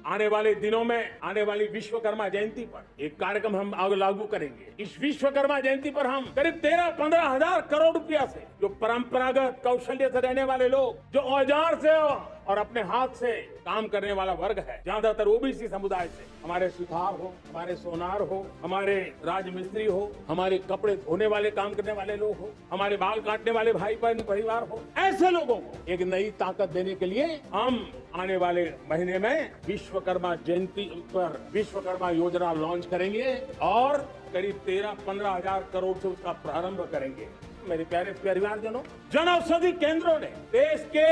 आने वाले दिनों में आने वाली विश्वकर्मा जयंती पर एक कार्यक्रम हम लागू करेंगे। इस विश्वकर्मा जयंती पर हम करीब 13-15 हजार करोड़ रुपया से जो परंपरागत कौशल्य से रहने वाले लोग, जो औजार से और अपने हाथ से काम करने वाला वर्ग है, ज्यादातर ओबीसी समुदाय से, हमारे सुथार हो, हमारे सोनार हो, हमारे राजमिस्त्री हो, हमारे कपड़े धोने वाले काम करने वाले लोग हो, हमारे बाल काटने वाले भाई बहन परिवार हो, ऐसे लोगों को एक नई ताकत देने के लिए हम आने वाले महीने में विश्वकर्मा जयंती पर विश्वकर्मा योजना लॉन्च करेंगे और करीब 13-15 हजार करोड़ से उसका प्रारंभ करेंगे। मेरे प्यारे परिवारजनों, जन औषधि केंद्रों ने देश के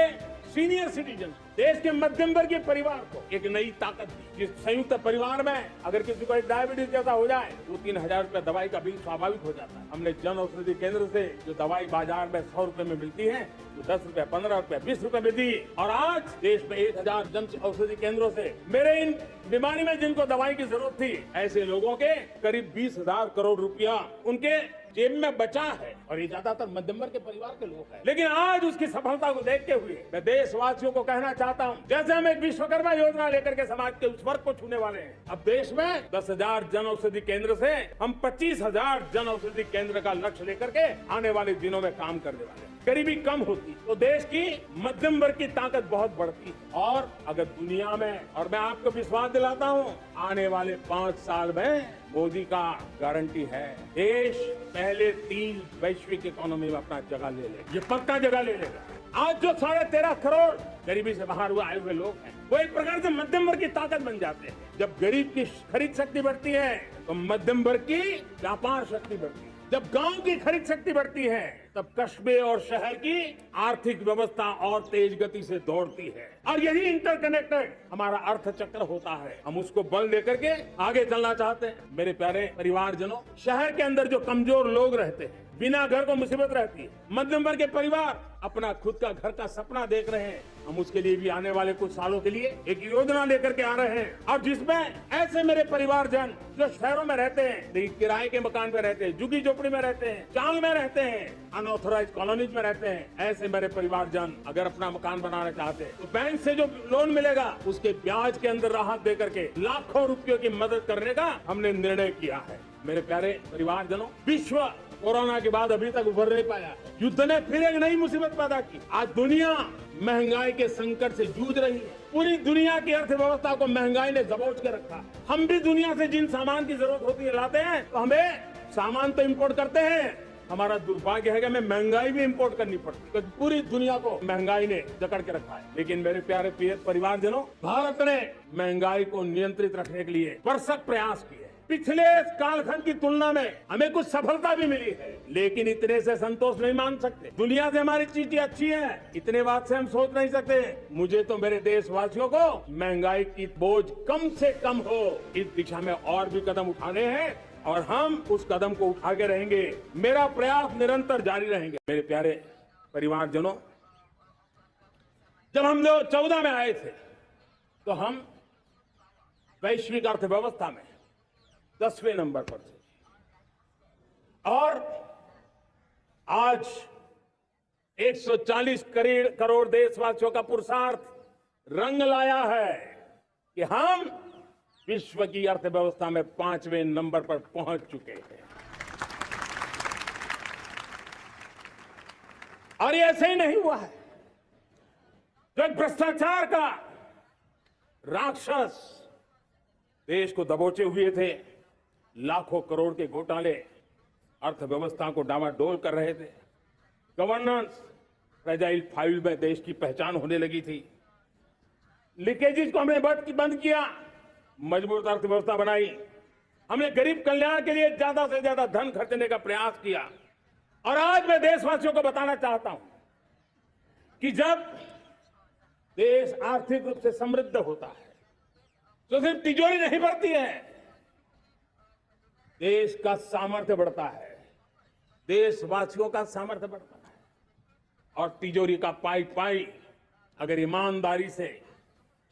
सीनियर सिटीजन, देश के मध्यम वर्गीय परिवार को एक नई ताकत दी। जिस संयुक्त परिवार में अगर किसी को डायबिटीज जैसा हो जाए तो 3,000 रुपए दवाई का बिल स्वाभाविक हो जाता है। हमने जन औषधि केंद्र से जो दवाई बाजार में 100 रुपए में मिलती है, तो 10 रुपए, 15 रुपए, 20 रुपए में दी। और आज देश में 1,000 जन औषधि केंद्रों से मेरे इन बीमारी में जिनको दवाई की जरूरत थी, ऐसे लोगों के करीब 20,000 करोड़ रुपया उनके जेब में बचा है। और ये ज्यादातर मध्यम वर्ग के परिवार के लोग हैं। लेकिन आज उसकी सफलता को देखते हुए मैं देशवासियों को कहना चाहता हूं, जैसे हम एक विश्वकर्मा योजना लेकर के समाज के उस वर्ग को छूने वाले हैं, अब देश में 10,000 जन औषधि केंद्र से हम 25,000 जन औषधि केंद्र का लक्ष्य लेकर के आने वाले दिनों में काम करने वाले हैं। गरीबी कम होती तो देश की मध्यम वर्ग की ताकत बहुत बढ़ती है। और अगर दुनिया में, और मैं आपको विश्वास दिलाता हूं, आने वाले 5 साल में मोदी का गारंटी है, देश पहले 3 वैश्विक इकोनॉमी में अपना जगह ले लेगा। ये पक्का जगह ले लेगा। आज जो 13.5 करोड़ गरीबी से बाहर हुए आए हुए लोग हैं, वो एक प्रकार से मध्यम वर्ग की ताकत बन जाते हैं। जब गरीब की खरीद शक्ति बढ़ती है तो मध्यम वर्ग की व्यापार शक्ति बढ़ती है। जब गांव की खरीद शक्ति बढ़ती है तब कस्बे और शहर की आर्थिक व्यवस्था और तेज गति से दौड़ती है। और यही इंटरकनेक्टेड हमारा अर्थ चक्र होता है। हम उसको बल लेकर के आगे चलना चाहते हैं। मेरे प्यारे परिवारजनों, शहर के अंदर जो कमजोर लोग रहते हैं, बिना घर को मुसीबत रहती है, मध्यम वर्ग के परिवार अपना खुद का घर का सपना देख रहे हैं, हम उसके लिए भी आने वाले कुछ सालों के लिए एक योजना लेकर के आ रहे हैं। और जिसमें ऐसे मेरे परिवारजन जो शहरों में रहते हैं, लेकिन किराए के मकान पे रहते हैं, झुग्गी झोपड़ी में रहते हैं, चांग में रहते हैं, अनऑथराइज कॉलोनीज में रहते हैं, ऐसे मेरे परिवारजन अगर अपना मकान बनाना चाहते हैं तो बैंक से जो लोन मिलेगा उसके ब्याज के अंदर राहत दे करके लाखों रुपयों की मदद करने का हमने निर्णय किया है। मेरे प्यारे परिवारजनों, विश्व कोरोना के बाद अभी तक उभर नहीं पाया। युद्ध ने फिर एक नई मुसीबत पैदा की। आज दुनिया महंगाई के संकट से जूझ रही है। पूरी दुनिया की अर्थव्यवस्था को महंगाई ने दबोच के रखा है। हम भी दुनिया से जिन सामान की जरूरत होती है लाते हैं, तो हमें सामान तो इम्पोर्ट करते हैं। हमारा दुर्भाग्य है कि हमें महंगाई भी इम्पोर्ट करनी पड़ती है। पूरी दुनिया को महंगाई ने जकड़ के रखा है। लेकिन मेरे प्यारे परिवारजनों, भारत ने महंगाई को नियंत्रित रखने के लिए भरसक प्रयास किए। पिछले कालखंड की तुलना में हमें कुछ सफलता भी मिली है, लेकिन इतने से संतोष नहीं मान सकते। दुनिया से हमारी चीजें अच्छी हैं, इतने बात से हम सोच नहीं सकते। मुझे तो मेरे देशवासियों को महंगाई की बोझ कम से कम हो, इस दिशा में और भी कदम उठाने हैं और हम उस कदम को उठा के रहेंगे। मेरा प्रयास निरंतर जारी रहेंगे। मेरे प्यारे परिवारजनों, जब हम लोग 14 में आए थे तो हम वैश्विक अर्थव्यवस्था में 10वें नंबर पर थे और आज 140 करोड़ देशवासियों का पुरुषार्थ रंग लाया है कि हम विश्व की अर्थव्यवस्था में 5वें नंबर पर पहुंच चुके हैं। और ये ऐसे ही नहीं हुआ है। जो एक भ्रष्टाचार का राक्षस देश को दबोचे हुए थे, लाखों करोड़ के घोटाले अर्थव्यवस्था को डामाडोल कर रहे थे, गवर्नेंस फ्रेजाइल फाइल में देश की पहचान होने लगी थी, लीकेजेस को हमने बंद किया, मजबूत अर्थव्यवस्था बनाई, हमने गरीब कल्याण के लिए ज्यादा से ज्यादा धन खर्चने का प्रयास किया। और आज मैं देशवासियों को बताना चाहता हूं कि जब देश आर्थिक रूप से समृद्ध होता है तो सिर्फ तिजोरी नहीं बढ़ती है, देश का सामर्थ्य बढ़ता है, देशवासियों का सामर्थ्य बढ़ता है। और तिजोरी का पाई पाई अगर ईमानदारी से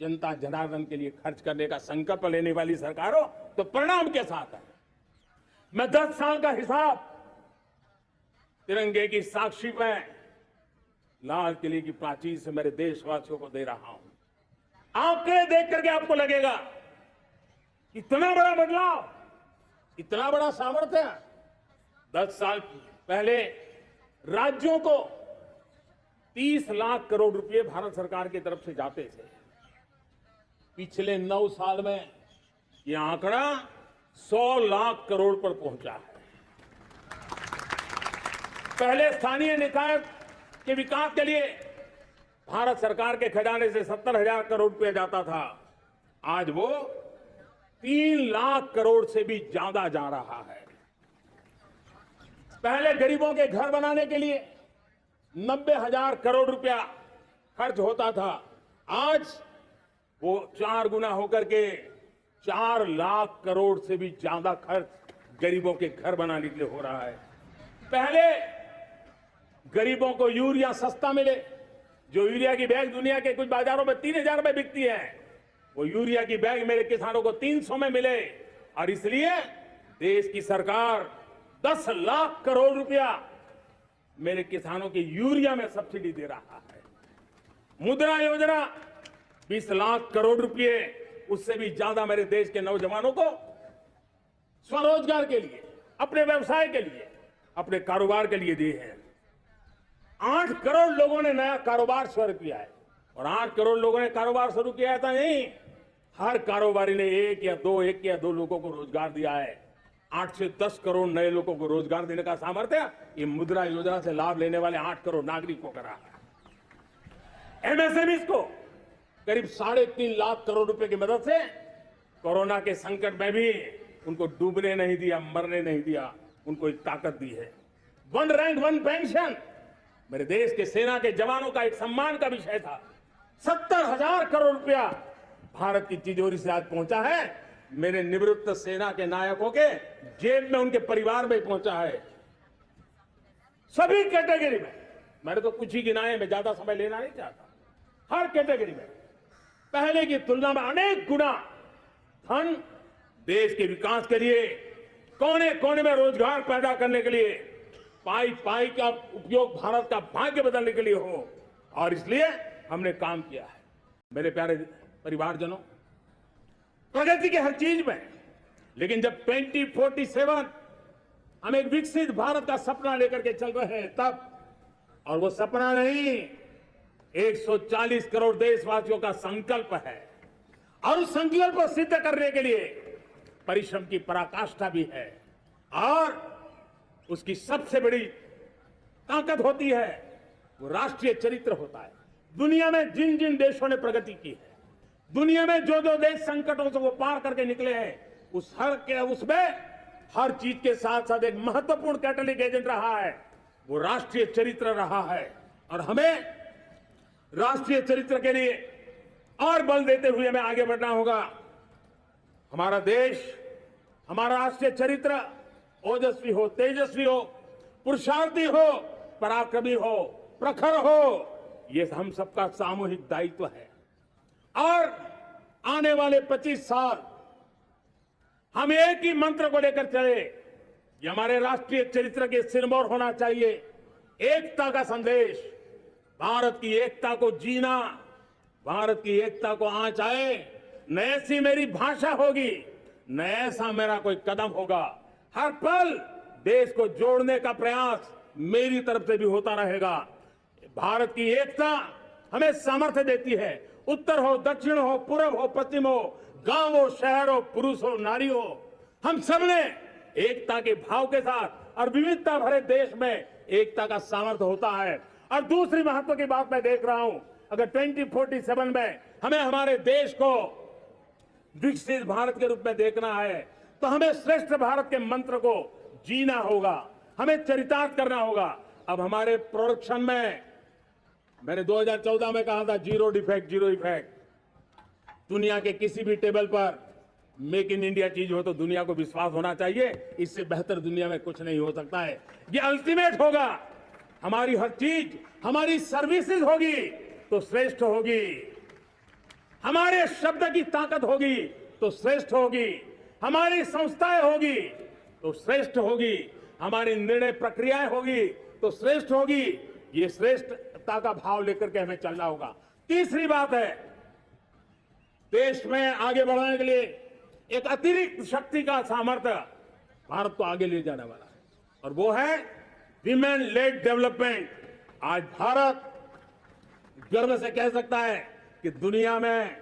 जनता जनार्दन के लिए खर्च करने का संकल्प लेने वाली सरकार हो तो परिणाम के साथ है। मैं 10 साल का हिसाब तिरंगे की साक्षी में लाल किले की प्राचीर से मेरे देशवासियों को दे रहा हूं। आंकड़े देख करके आपको लगेगा इतना बड़ा बदलाव, इतना बड़ा सामर्थ्य। 10 साल पहले राज्यों को 30 लाख करोड़ रुपए भारत सरकार की तरफ से जाते थे। पिछले 9 साल में यह आंकड़ा 100 लाख करोड़ पर पहुंचा है। पहले स्थानीय निकाय के विकास के लिए भारत सरकार के खजाने से 70,000 करोड़ रुपया जाता था, आज वो 3 लाख करोड़ से भी ज्यादा जा रहा है। पहले गरीबों के घर बनाने के लिए 90,000 करोड़ रुपया खर्च होता था, आज वो 4 गुना होकर के 4 लाख करोड़ से भी ज्यादा खर्च गरीबों के घर बनाने के लिए हो रहा है। पहले गरीबों को यूरिया सस्ता मिले, जो यूरिया की बैग दुनिया के कुछ बाजारों में 3,000 में बिकती है, वो यूरिया की बैग मेरे किसानों को 300 में मिले, और इसलिए देश की सरकार 10 लाख करोड़ रुपया मेरे किसानों के यूरिया में सब्सिडी दे रहा है। मुद्रा योजना 20 लाख करोड़ रुपए, उससे भी ज्यादा मेरे देश के नौजवानों को स्वरोजगार के लिए, अपने व्यवसाय के लिए, अपने कारोबार के लिए दिए हैं। 8 करोड़ लोगों ने नया कारोबार शुरू किया है, और 8 करोड़ लोगों ने कारोबार शुरू किया था नहीं, हर कारोबारी ने एक या दो लोगों को रोजगार दिया है। 8 से 10 करोड़ नए लोगों को रोजगार देने का सामर्थ्य ये मुद्रा योजना से लाभ लेने वाले 8 करोड़ नागरिकों को करा है। एमएसएमईज को करीब 3.5 लाख करोड़ रुपए की मदद से कोरोना के संकट में भी उनको डूबने नहीं दिया, मरने नहीं दिया, उनको एक ताकत दी है। 1 रैंक 1 पेंशन मेरे देश के सेना के जवानों का एक सम्मान का विषय था। 70,000 करोड़ रुपया भारत की तिजोरी से आज पहुंचा है, मेरे निवृत्त सेना के नायकों के जेब में, उनके परिवार में पहुंचा है। सभी कैटेगरी में, मैंने तो कुछ ही गिनाए, मैं ज्यादा समय लेना नहीं चाहता। हर कैटेगरी में पहले की तुलना में अनेक गुना धन देश के विकास के लिए, कोने कोने में रोजगार पैदा करने के लिए, पाई पाई का उपयोग भारत का भाग्य बदलने के लिए हो, और इसलिए हमने काम किया है। मेरे प्यारे परिवारजनों, प्रगति के हर चीज में, लेकिन जब 2047 हम एक विकसित भारत का सपना लेकर के चल रहे हैं तब, और वो सपना नहीं 140 करोड़ देशवासियों का संकल्प है, और उस संकल्प को सिद्ध करने के लिए परिश्रम की पराकाष्ठा भी है, और उसकी सबसे बड़ी ताकत होती है वो राष्ट्रीय चरित्र होता है। दुनिया में जिन जिन देशों ने प्रगति की है, दुनिया में जो जो देश संकटों से वो पार करके निकले हैं, उसमें हर चीज के साथ साथ एक महत्वपूर्ण कैटलिक एजेंट रहा है, वो राष्ट्रीय चरित्र रहा है। और हमें राष्ट्रीय चरित्र के लिए और बल देते हुए हमें आगे बढ़ना होगा। हमारा देश, हमारा राष्ट्रीय चरित्र ओजस्वी हो, तेजस्वी हो, पुरुषार्थी हो, पराक्रमी हो, प्रखर हो, ये हम सबका सामूहिक दायित्व है। और आने वाले 25 साल हम एक ही मंत्र को लेकर चले, ये हमारे राष्ट्रीय चरित्र के सिरमौर होना चाहिए। एकता का संदेश, भारत की एकता को जीना, भारत की एकता को आंच आए, न ऐसी मेरी भाषा होगी, न ऐसा मेरा कोई कदम होगा। हर पल देश को जोड़ने का प्रयास मेरी तरफ से भी होता रहेगा। भारत की एकता हमें सामर्थ्य देती है। उत्तर हो, दक्षिण हो, पूर्व हो, पश्चिम हो, गांव हो, शहर हो, पुरुष हो, नारी हो, हम सबने एकता के भाव के साथ और विविधता भरे देश में एकता का सामर्थ्य होता है। और दूसरी महत्व की बात मैं देख रहा हूं, अगर 2047 में हमें हमारे देश को विकसित भारत के रूप में देखना है तो हमें श्रेष्ठ भारत के मंत्र को जीना होगा, हमें चरितार्थ करना होगा। अब हमारे प्रोडक्शन में, मैंने 2014 में कहा था जीरो डिफेक्ट जीरो इफेक्ट। दुनिया के किसी भी टेबल पर मेक इन इंडिया चीज हो तो दुनिया को विश्वास होना चाहिए, इससे बेहतर दुनिया में कुछ नहीं हो सकता है। ये अल्टीमेट होगा। हमारी हर चीज, हमारी सर्विसेज होगी तो श्रेष्ठ होगी, हमारे शब्द की ताकत होगी तो श्रेष्ठ होगी, हमारी संस्थाएं होगी तो श्रेष्ठ होगी, हमारी निर्णय प्रक्रियाएं होगी तो श्रेष्ठ होगी। ये श्रेष्ठता का भाव लेकर के हमें चलना होगा। तीसरी बात है, देश में आगे बढ़ाने के लिए एक अतिरिक्त शक्ति का सामर्थ्य भारत को आगे ले जाने वाला है, और वो है विमेन लेड डेवलपमेंट। आज भारत गर्व से कह सकता है कि दुनिया में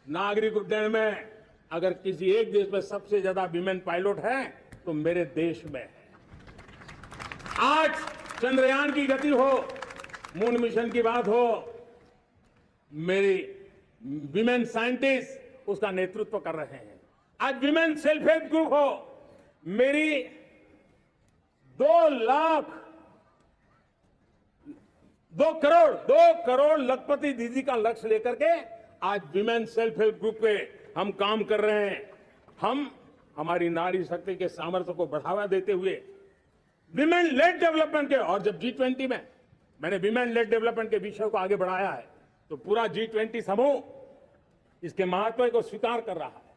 नागरिक उड्डयन में अगर किसी एक देश में सबसे ज्यादा विमेन पायलट है तो मेरे देश में है। आज चंद्रयान की गति हो, मून मिशन की बात हो, मेरी विमेन साइंटिस्ट उसका नेतृत्व कर रहे हैं। आज विमेन सेल्फ हेल्प ग्रुप हो, मेरी 2 करोड़ लखपति दीदी का लक्ष्य लेकर के आज विमेन सेल्फ हेल्प ग्रुप पे हम काम कर रहे हैं। हम हमारी नारी शक्ति के सामर्थ्य को बढ़ावा देते हुए विमेन लेड डेवलपमेंट के, और जब G20 में मैंने विमेन लेड डेवलपमेंट के विषय को आगे बढ़ाया है तो पूरा G20 समूह इसके महत्व को स्वीकार कर रहा है।